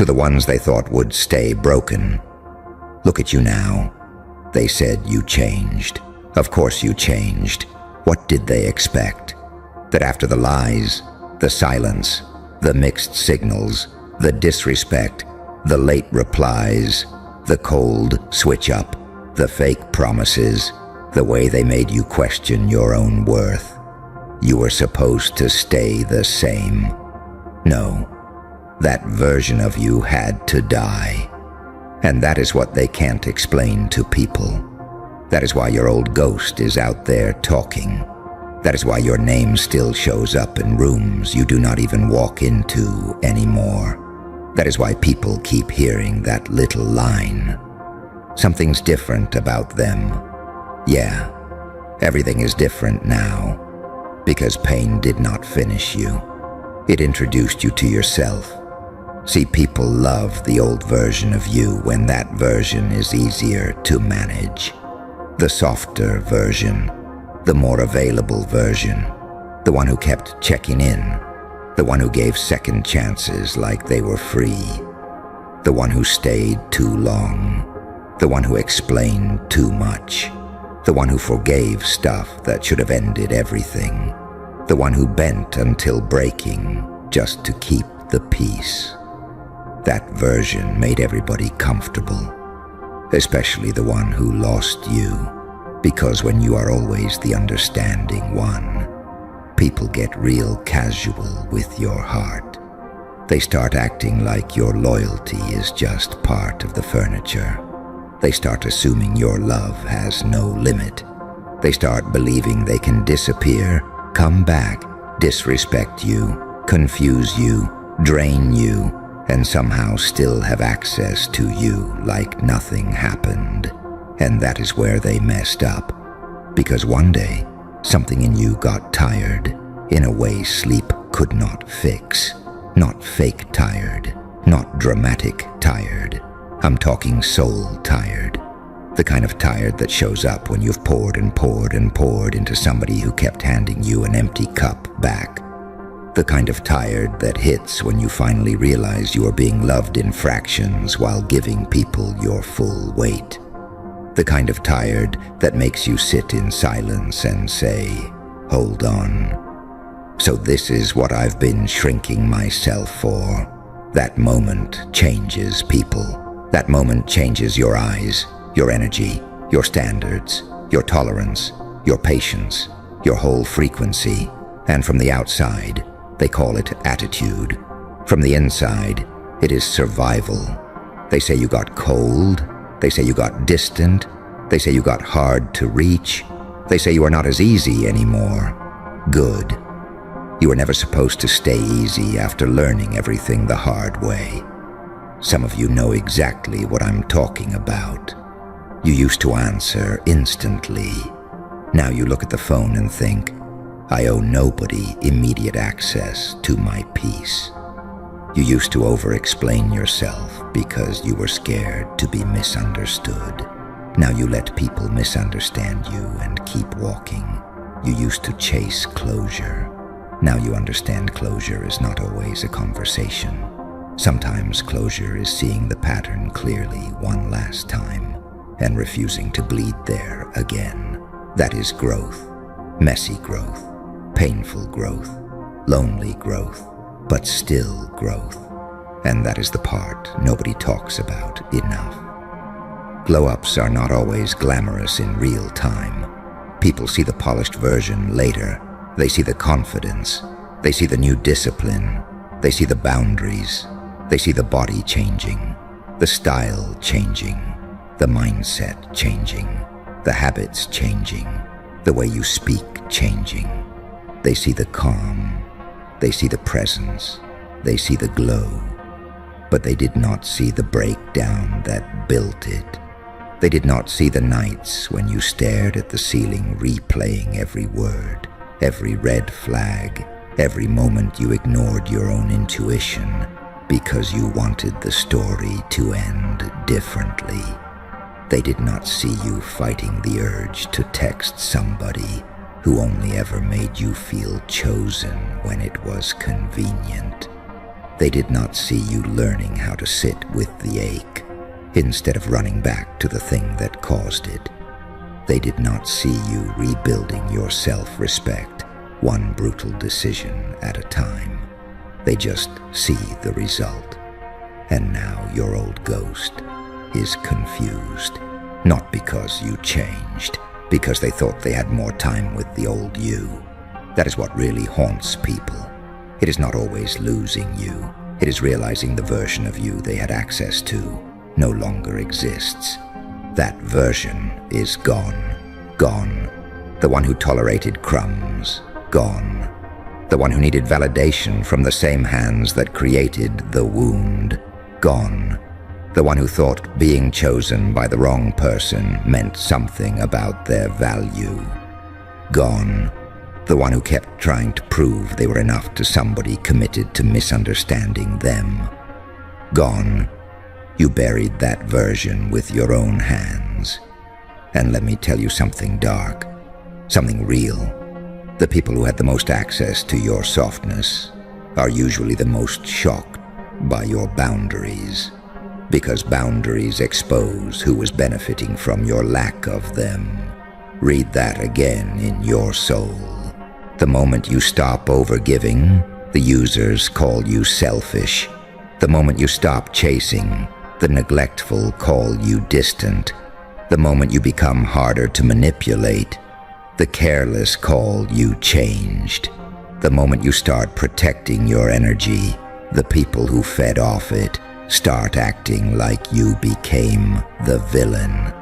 to the ones they thought would stay broken. Look at you now. They said you changed. Of course you changed. What did they expect? That after the lies, the silence, the mixed signals, the disrespect, the late replies, the cold switch up, the fake promises, the way they made you question your own worth, you were supposed to stay the same? No, that version of you had to die. And that is what they can't explain to people. That is why your old ghost is out there talking. That is why your name still shows up in rooms you do not even walk into anymore. That is why people keep hearing that little line. Something's different about them. Yeah, everything is different now. Because pain did not finish you. It introduced you to yourself. See, people love the old version of you when that version is easier to manage. The softer version, the more available version, the one who kept checking in, the one who gave second chances like they were free, the one who stayed too long, the one who explained too much, the one who forgave stuff that should have ended everything, the one who bent until breaking just to keep the peace. That version made everybody comfortable, especially the one who lost you, because when you are always the understanding one, people get real casual with your heart. They start acting like your loyalty is just part of the furniture. They start assuming your love has no limit. They start believing they can disappear, come back, disrespect you, confuse you, drain you, and somehow still have access to you like nothing happened. And that is where they messed up. Because one day, something in you got tired in a way sleep could not fix. Not fake tired, not dramatic tired. I'm talking soul tired. The kind of tired that shows up when you've poured and poured and poured into somebody who kept handing you an empty cup back. The kind of tired that hits when you finally realize you are being loved in fractions while giving people your full weight. The kind of tired that makes you sit in silence and say, hold on. So this is what I've been shrinking myself for. That moment changes people. That moment changes your eyes, your energy, your standards, your tolerance, your patience, your whole frequency. And from the outside, they call it attitude. From the inside, it is survival. They say you got cold. They say you got distant. They say you got hard to reach. They say you are not as easy anymore. Good. You were never supposed to stay easy after learning everything the hard way. Some of you know exactly what I'm talking about. You used to answer instantly. Now you look at the phone and think, I owe nobody immediate access to my peace. You used to over-explain yourself because you were scared to be misunderstood. Now you let people misunderstand you and keep walking. You used to chase closure. Now you understand closure is not always a conversation. Sometimes closure is seeing the pattern clearly one last time and refusing to bleed there again. That is growth. Messy growth. Painful growth, lonely growth, but still growth. And that is the part nobody talks about enough. Glow-ups are not always glamorous in real time. People see the polished version later. They see the confidence. They see the new discipline. They see the boundaries. They see the body changing, the style changing, the mindset changing, the habits changing, the way you speak changing. They see the calm, they see the presence, they see the glow, but they did not see the breakdown that built it. They did not see the nights when you stared at the ceiling replaying every word, every red flag, every moment you ignored your own intuition because you wanted the story to end differently. They did not see you fighting the urge to text somebody who only ever made you feel chosen when it was convenient. They did not see you learning how to sit with the ache instead of running back to the thing that caused it. They did not see you rebuilding your self-respect one brutal decision at a time. They just see the result. And now your old ghost is confused, not because you changed, because they thought they had more time with the old you. That is what really haunts people. It is not always losing you. It is realizing the version of you they had access to no longer exists. That version is gone. Gone. The one who tolerated crumbs. Gone. The one who needed validation from the same hands that created the wound. Gone. The one who thought being chosen by the wrong person meant something about their value. Gone. The one who kept trying to prove they were enough to somebody committed to misunderstanding them. Gone. You buried that version with your own hands. And let me tell you something dark, something real. The people who had the most access to your softness are usually the most shocked by your boundaries, because boundaries expose who was benefiting from your lack of them. Read that again in your soul. The moment you stop overgiving, the users call you selfish. The moment you stop chasing, the neglectful call you distant. The moment you become harder to manipulate, the careless call you changed. The moment you start protecting your energy, the people who fed off it start acting like you became the villain.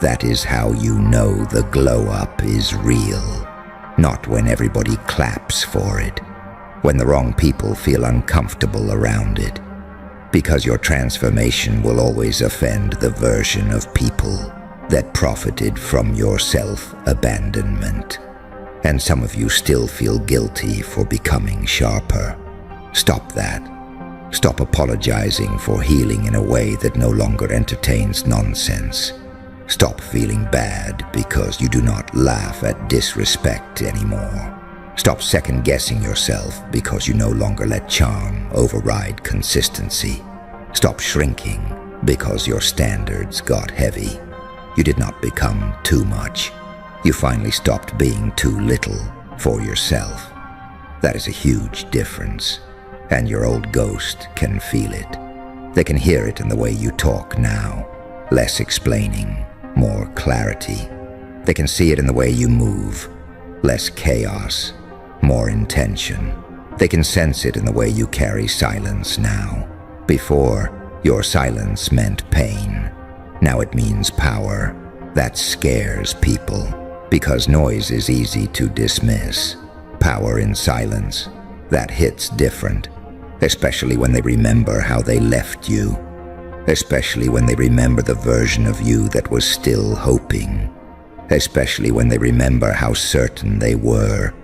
That is how you know the glow-up is real. Not when everybody claps for it, when the wrong people feel uncomfortable around it, because your transformation will always offend the version of people that profited from your self-abandonment. And some of you still feel guilty for becoming sharper. Stop that. Stop apologizing for healing in a way that no longer entertains nonsense. Stop feeling bad because you do not laugh at disrespect anymore. Stop second-guessing yourself because you no longer let charm override consistency. Stop shrinking because your standards got heavy. You did not become too much. You finally stopped being too little for yourself. That is a huge difference, and your old ghost can feel it. They can hear it in the way you talk now. Less explaining, more clarity. They can see it in the way you move. Less chaos, more intention. They can sense it in the way you carry silence now. Before, your silence meant pain. Now it means power. That scares people, because noise is easy to dismiss. Power in silence, that hits different, especially when they remember how they left you. Especially when they remember the version of you that was still hoping. Especially when they remember how certain they were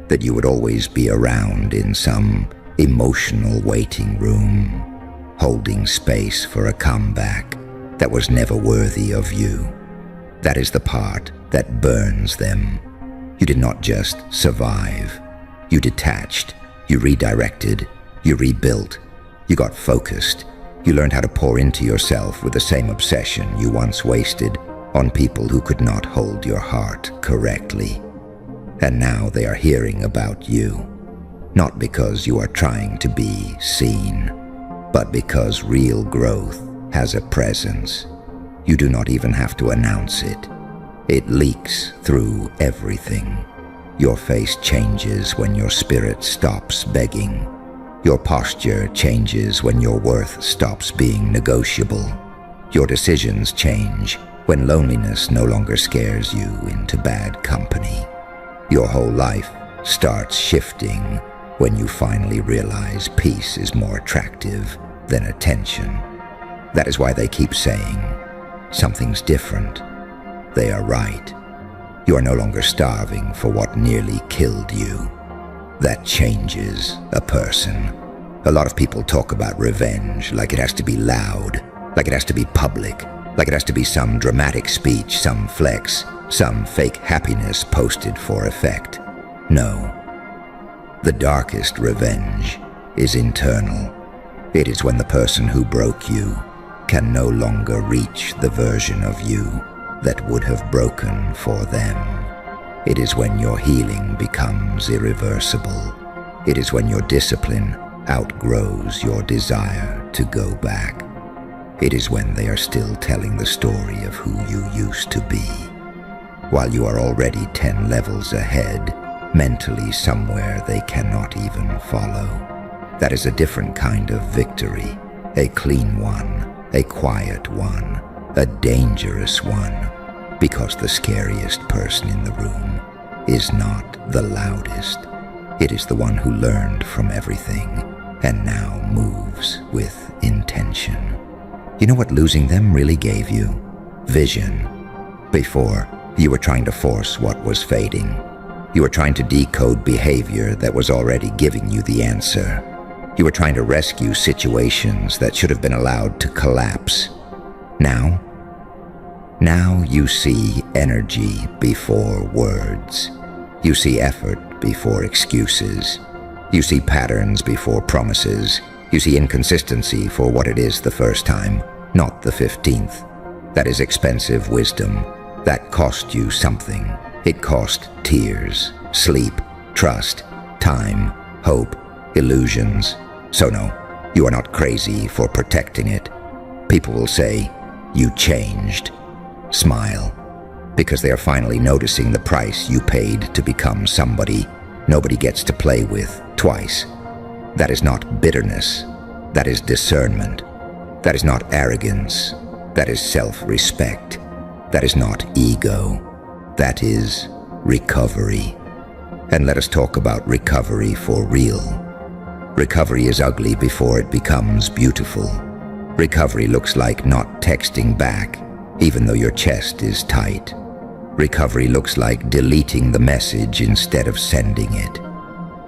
that you would always be around in some emotional waiting room, holding space for a comeback that was never worthy of you. That is the part that burns them. You did not just survive. You detached, you redirected, you rebuilt, you got focused. You learned how to pour into yourself with the same obsession you once wasted on people who could not hold your heart correctly. And now they are hearing about you, not because you are trying to be seen, but because real growth has a presence. You do not even have to announce it. It leaks through everything. Your face changes when your spirit stops begging. Your posture changes when your worth stops being negotiable. Your decisions change when loneliness no longer scares you into bad company. Your whole life starts shifting when you finally realize peace is more attractive than attention. That is why they keep saying, something's different. They are right. You are no longer starving for what nearly killed you. That changes a person. A lot of people talk about revenge like it has to be loud, like it has to be public, like it has to be some dramatic speech, some flex, some fake happiness posted for effect. No. The darkest revenge is internal. It is when the person who broke you can no longer reach the version of you that would have broken for them. It is when your healing becomes irreversible. It is when your discipline outgrows your desire to go back. It is when they are still telling the story of who you used to be, while you are already 10 levels ahead, mentally somewhere they cannot even follow. That is a different kind of victory, a clean one, a quiet one, a dangerous one, because the scariest person in the room is not the loudest. It is the one who learned from everything and now moves with intention. You know what losing them really gave you? Vision. Before, you were trying to force what was fading. You were trying to decode behavior that was already giving you the answer. You were trying to rescue situations that should have been allowed to collapse. Now you see energy before words. You see effort before excuses. You see patterns before promises. You see inconsistency for what it is the first time, not the 15th. That is expensive wisdom. That cost you something. It cost tears, sleep, trust, time, hope, illusions. So no, you are not crazy for protecting it. People will say, you changed. Smile, because they are finally noticing the price you paid to become somebody nobody gets to play with twice. That is not bitterness. That is discernment. That is not arrogance. That is self-respect. That is not ego. That is recovery. And let us talk about recovery for real. Recovery is ugly before it becomes beautiful. Recovery looks like not texting back, even though your chest is tight. Recovery looks like deleting the message instead of sending it.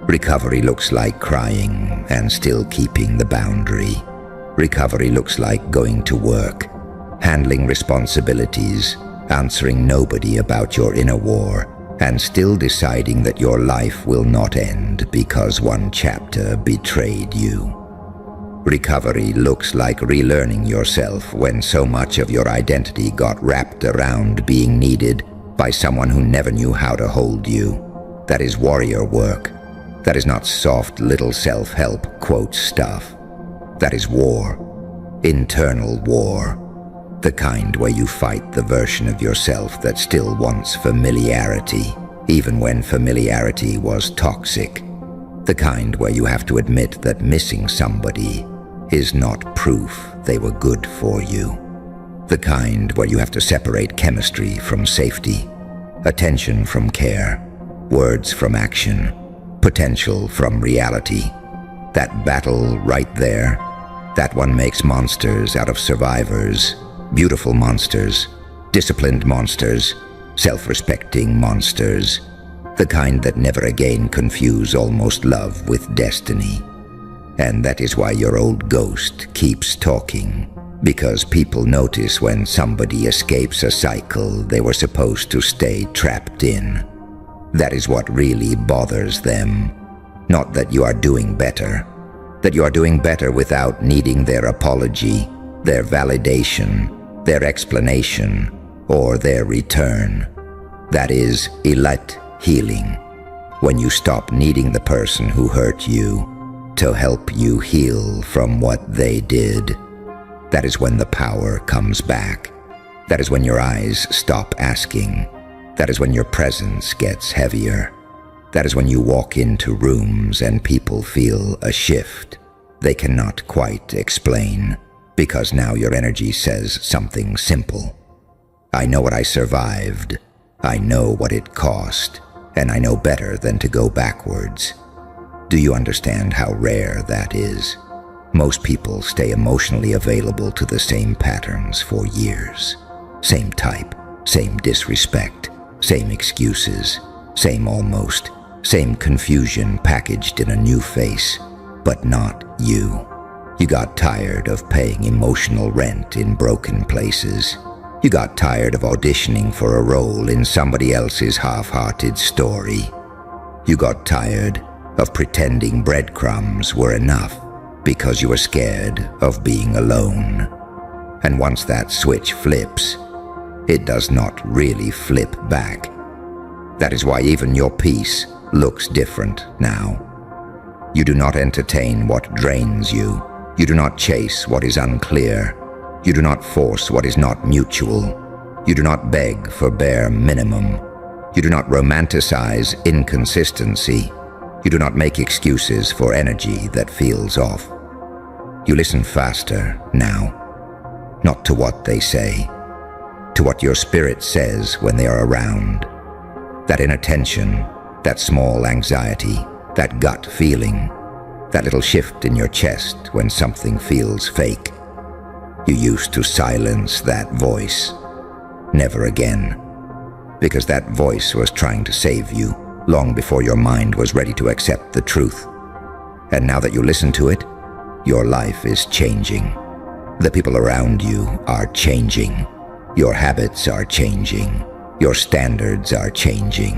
Recovery looks like crying and still keeping the boundary. Recovery looks like going to work, handling responsibilities, answering nobody about your inner war, and still deciding that your life will not end because one chapter betrayed you. Recovery looks like relearning yourself when so much of your identity got wrapped around being needed by someone who never knew how to hold you. That is warrior work. That is not soft little self-help quote stuff. That is war. Internal war. The kind where you fight the version of yourself that still wants familiarity, even when familiarity was toxic. The kind where you have to admit that missing somebody is not proof they were good for you. The kind where you have to separate chemistry from safety, attention from care, words from action, potential from reality. That battle right there, that one makes monsters out of survivors, beautiful monsters, disciplined monsters, self-respecting monsters, the kind that never again confuse almost love with destiny. And that is why your old ghost keeps talking, because people notice when somebody escapes a cycle they were supposed to stay trapped in. That is what really bothers them. Not that you are doing better. That you are doing better without needing their apology, their validation, their explanation, or their return. That is elite healing. When you stop needing the person who hurt you to help you heal from what they did. That is when the power comes back. That is when your eyes stop asking. That is when your presence gets heavier. That is when you walk into rooms and people feel a shift they cannot quite explain, because now your energy says something simple. I know what I survived. I know what it cost, and I know better than to go backwards. Do you understand how rare that is? Most people stay emotionally available to the same patterns for years. Same type, same disrespect, same excuses, same almost, same confusion packaged in a new face, but not you. You got tired of paying emotional rent in broken places. You got tired of auditioning for a role in somebody else's half-hearted story. You got tired of pretending breadcrumbs were enough because you were scared of being alone. And once that switch flips, it does not really flip back. That is why even your peace looks different now. You do not entertain what drains you. You do not chase what is unclear. You do not force what is not mutual. You do not beg for bare minimum. You do not romanticize inconsistency. You do not make excuses for energy that feels off. You listen faster now, not to what they say, to what your spirit says when they are around. That inner tension, that small anxiety, that gut feeling, that little shift in your chest when something feels fake. You used to silence that voice. Never again. Because that voice was trying to save you long before your mind was ready to accept the truth. And now that you listen to it, your life is changing. The people around you are changing. Your habits are changing. Your standards are changing.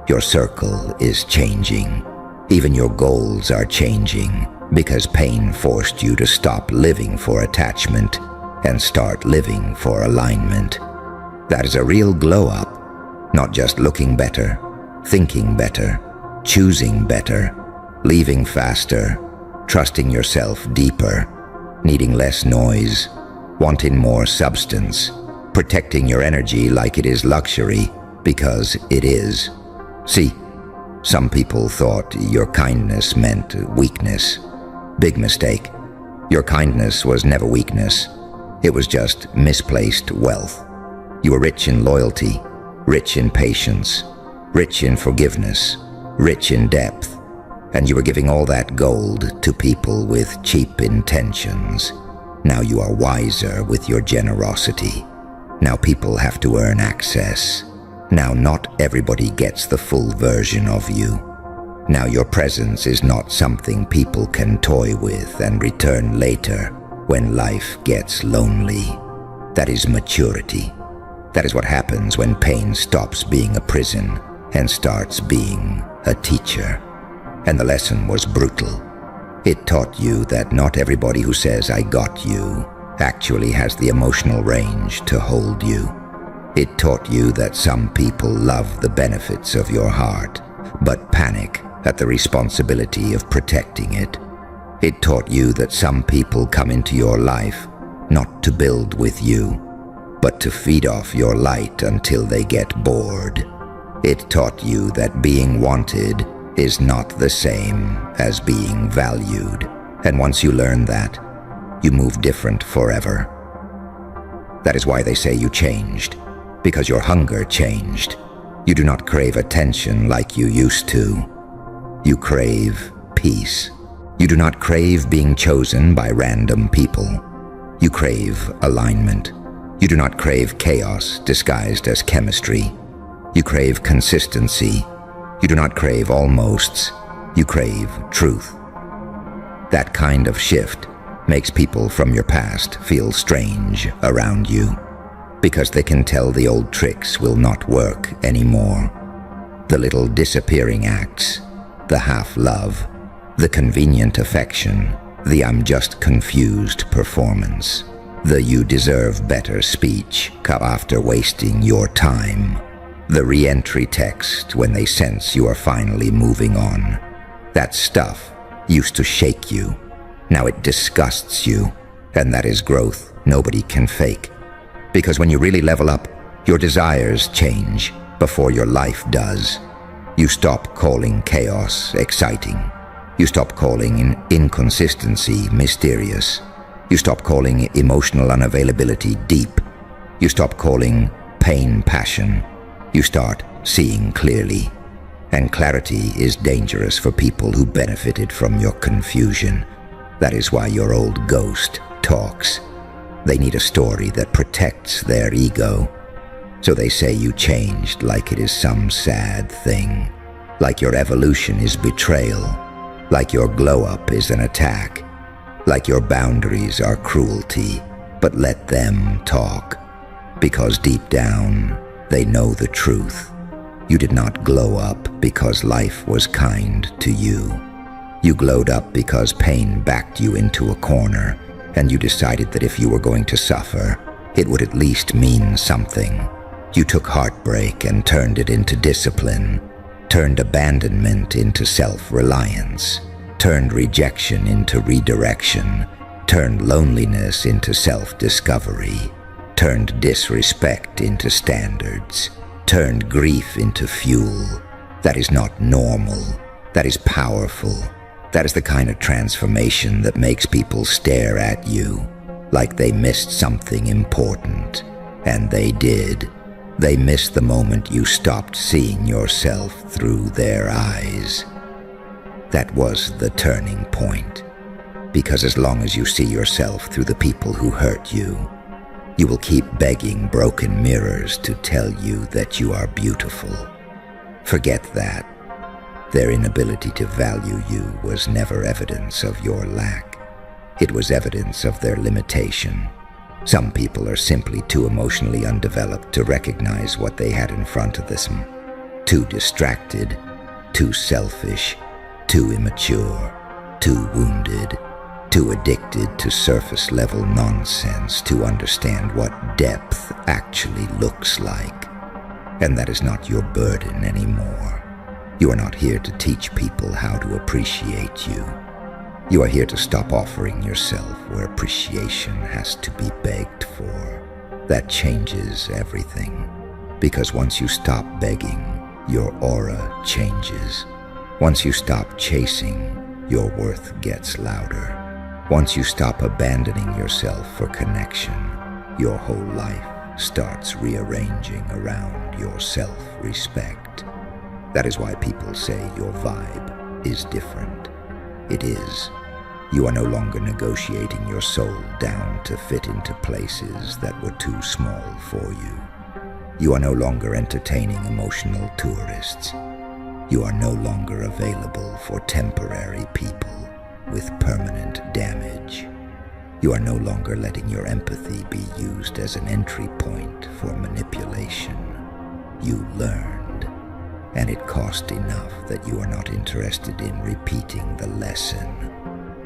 Your circle is changing. Even your goals are changing because pain forced you to stop living for attachment and start living for alignment. That is a real glow up, not just looking better, thinking better, choosing better, leaving faster, trusting yourself deeper, needing less noise, wanting more substance, protecting your energy like it is luxury because it is. See, some people thought your kindness meant weakness. Big mistake. Your kindness was never weakness. It was just misplaced wealth. You were rich in loyalty, rich in patience, rich in forgiveness, rich in depth, and you were giving all that gold to people with cheap intentions. Now you are wiser with your generosity. Now people have to earn access. Now not everybody gets the full version of you. Now your presence is not something people can toy with and return later when life gets lonely. That is maturity. That is what happens when pain stops being a prison and starts being a teacher. And the lesson was brutal. It taught you that not everybody who says "I got you" actually has the emotional range to hold you. It taught you that some people love the benefits of your heart, but panic at the responsibility of protecting it. It taught you that some people come into your life not to build with you, but to feed off your light until they get bored. It taught you that being wanted is not the same as being valued. And once you learn that, you move different forever. That is why they say you changed, because your hunger changed. You do not crave attention like you used to. You crave peace. You do not crave being chosen by random people. You crave alignment. You do not crave chaos disguised as chemistry. You crave consistency. You do not crave almosts. You crave truth. That kind of shift makes people from your past feel strange around you, because they can tell the old tricks will not work anymore. The little disappearing acts, the half-love, the convenient affection, the "I'm just confused" performance, the "you deserve better" speech come after wasting your time, the re-entry text when they sense you are finally moving on. That stuff used to shake you. Now it disgusts you, and that is growth nobody can fake. Because when you really level up, your desires change before your life does. You stop calling chaos exciting. You stop calling inconsistency mysterious. You stop calling emotional unavailability deep. You stop calling pain passion. You start seeing clearly. And clarity is dangerous for people who benefited from your confusion. That is why your old ghost talks. They need a story that protects their ego. So they say you changed like it is some sad thing. Like your evolution is betrayal. Like your glow-up is an attack. Like your boundaries are cruelty. But let them talk. Because deep down, they know the truth. You did not glow up because life was kind to you. You glowed up because pain backed you into a corner, and you decided that if you were going to suffer, it would at least mean something. You took heartbreak and turned it into discipline, turned abandonment into self-reliance, turned rejection into redirection, turned loneliness into self-discovery, turned disrespect into standards, turned grief into fuel. That is not normal. That is powerful. That is the kind of transformation that makes people stare at you like they missed something important. And they did. They missed the moment you stopped seeing yourself through their eyes. That was the turning point. Because as long as you see yourself through the people who hurt you, you will keep begging broken mirrors to tell you that you are beautiful. Forget that. Their inability to value you was never evidence of your lack. It was evidence of their limitation. Some people are simply too emotionally undeveloped to recognize what they had in front of them. Too distracted, too selfish, too immature, too wounded, too addicted to surface-level nonsense to understand what depth actually looks like. And that is not your burden anymore. You are not here to teach people how to appreciate you. You are here to stop offering yourself where appreciation has to be begged for. That changes everything. Because once you stop begging, your aura changes. Once you stop chasing, your worth gets louder. Once you stop abandoning yourself for connection, your whole life starts rearranging around your self-respect. That is why people say your vibe is different. It is. You are no longer negotiating your soul down to fit into places that were too small for you. You are no longer entertaining emotional tourists. You are no longer available for temporary people with permanent damage. You are no longer letting your empathy be used as an entry point for manipulation. You learned, and it cost enough that you are not interested in repeating the lesson.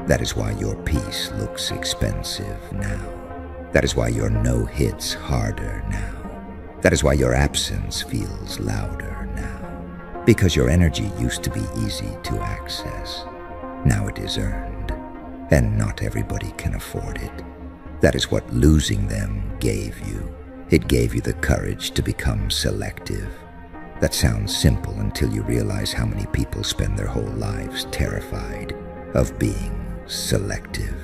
That is why your peace looks expensive now. That is why your no hits harder now. That is why your absence feels louder now. Because your energy used to be easy to access. Now it is earned, and not everybody can afford it. That is what losing them gave you. It gave you the courage to become selective. That sounds simple until you realize how many people spend their whole lives terrified of being selective,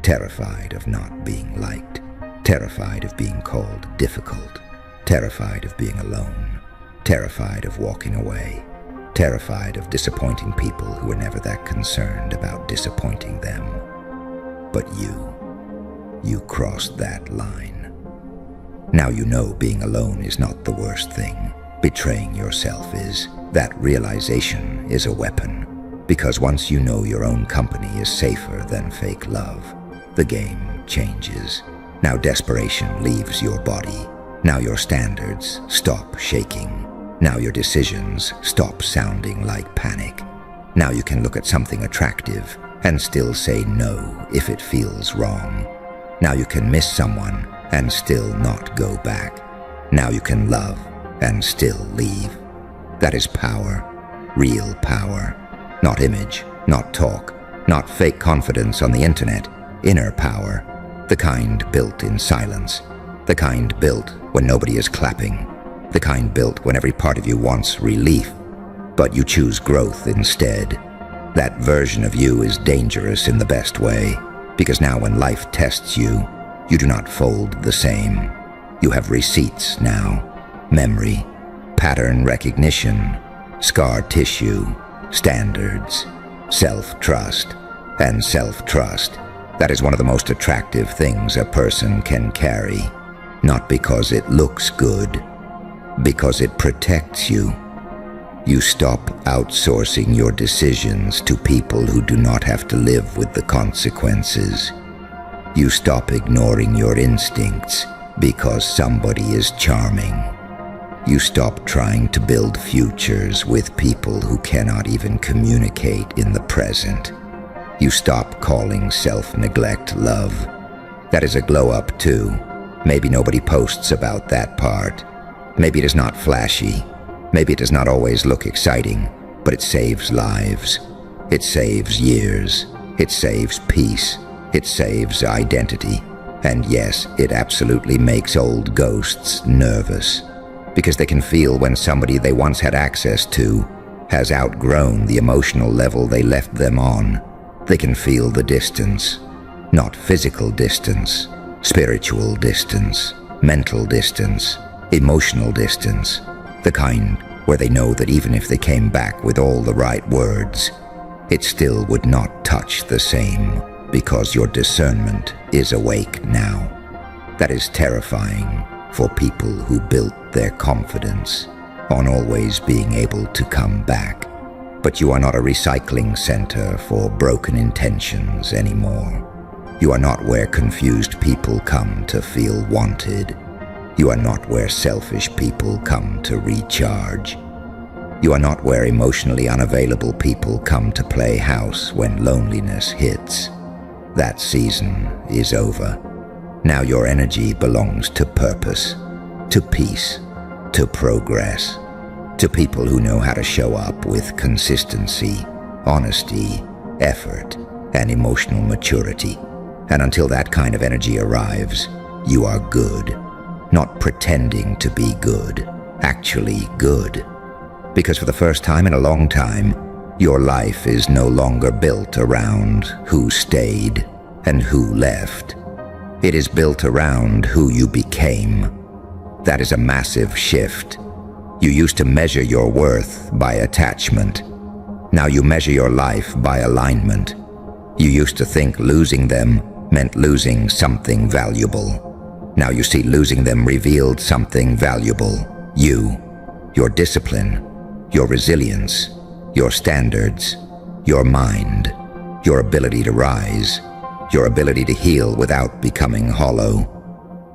terrified of not being liked, terrified of being called difficult, terrified of being alone, terrified of walking away, terrified of disappointing people who were never that concerned about disappointing them. But you crossed that line. Now you know being alone is not the worst thing. Betraying yourself is. That realization is a weapon. Because once you know your own company is safer than fake love, the game changes. Now desperation leaves your body. Now your standards stop shaking. Now your decisions stop sounding like panic. Now you can look at something attractive and still say no if it feels wrong. Now you can miss someone and still not go back. Now you can love and still leave. That is power, real power. Not image, not talk, not fake confidence on the internet. Inner power, the kind built in silence, the kind built when nobody is clapping, the kind built when every part of you wants relief, but you choose growth instead. That version of you is dangerous in the best way, because now when life tests you, you do not fold the same. You have receipts now, memory, pattern recognition, scar tissue, standards, self-trust, and self-trust. That is one of the most attractive things a person can carry, not because it looks good, because it protects you. You stop outsourcing your decisions to people who do not have to live with the consequences. You stop ignoring your instincts because somebody is charming. You stop trying to build futures with people who cannot even communicate in the present. You stop calling self-neglect love. That is a glow-up too. Maybe nobody posts about that part. Maybe it is not flashy. Maybe it does not always look exciting, but it saves lives. It saves years. It saves peace. It saves identity. And yes, it absolutely makes old ghosts nervous, because they can feel when somebody they once had access to has outgrown the emotional level they left them on. They can feel the distance. Not physical distance, spiritual distance, mental distance, emotional distance. The kind where they know that even if they came back with all the right words, it still would not touch the same, because your discernment is awake now. That is terrifying for people who built their confidence on always being able to come back. But you are not a recycling center for broken intentions anymore. You are not where confused people come to feel wanted. You are not where selfish people come to recharge. You are not where emotionally unavailable people come to play house when loneliness hits. That season is over. Now your energy belongs to purpose, to peace, to progress, to people who know how to show up with consistency, honesty, effort, and emotional maturity. And until that kind of energy arrives, you are good. Not pretending to be good, actually good. Because for the first time in a long time, your life is no longer built around who stayed and who left. It is built around who you became. That is a massive shift. You used to measure your worth by attachment. Now you measure your life by alignment. You used to think losing them meant losing something valuable. Now you see losing them revealed something valuable. You, your discipline, your resilience, your standards, your mind, your ability to rise, your ability to heal without becoming hollow,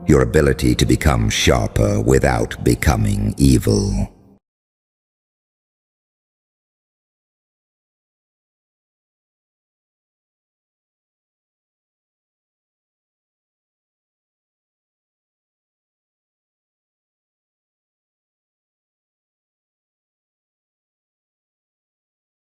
your ability to become sharper without becoming evil.